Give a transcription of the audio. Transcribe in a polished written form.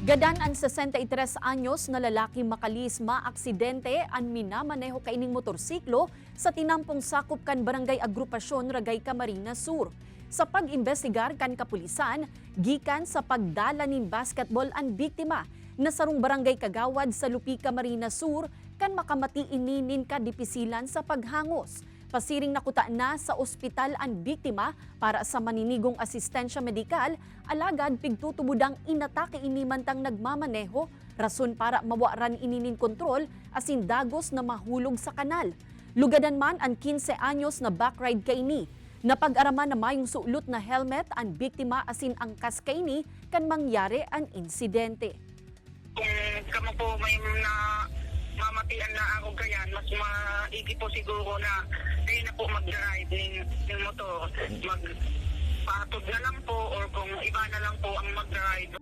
Gadan ang 63 anyos na lalaki makalis maaksidente ang minamaneho kaining motorsiklo sa tinampong sakop kan Barangay Agrupasyon Ragay Camarines Sur. Sa pag-imbestigar kan kapulisan, gikan sa pagdala nin basketball ang biktima na sarong Barangay Kagawad sa Lupi Camarines Sur kan makamati ininin kadipisilan sa paghangos. Pasiring nakuta na sa ospital ang biktima para sa maninigong asistensya medikal, alagad pigtutubudang inatake inimantang nagmamaneho, rason para mawaran ininin kontrol asin dagos na mahulog sa kanal. Lugadan man ang 15 anyos na backride kaini. Napag-araman na mayong sulot na helmet ang biktima asin angkas kaini kan mangyari ang insidente. Kung kamo po may mamatian na ako ganyan, mas maigi po siguro na kayo na po mag-drive ng motor, magpatod na lang po or kung iba na lang po ang mag-drive.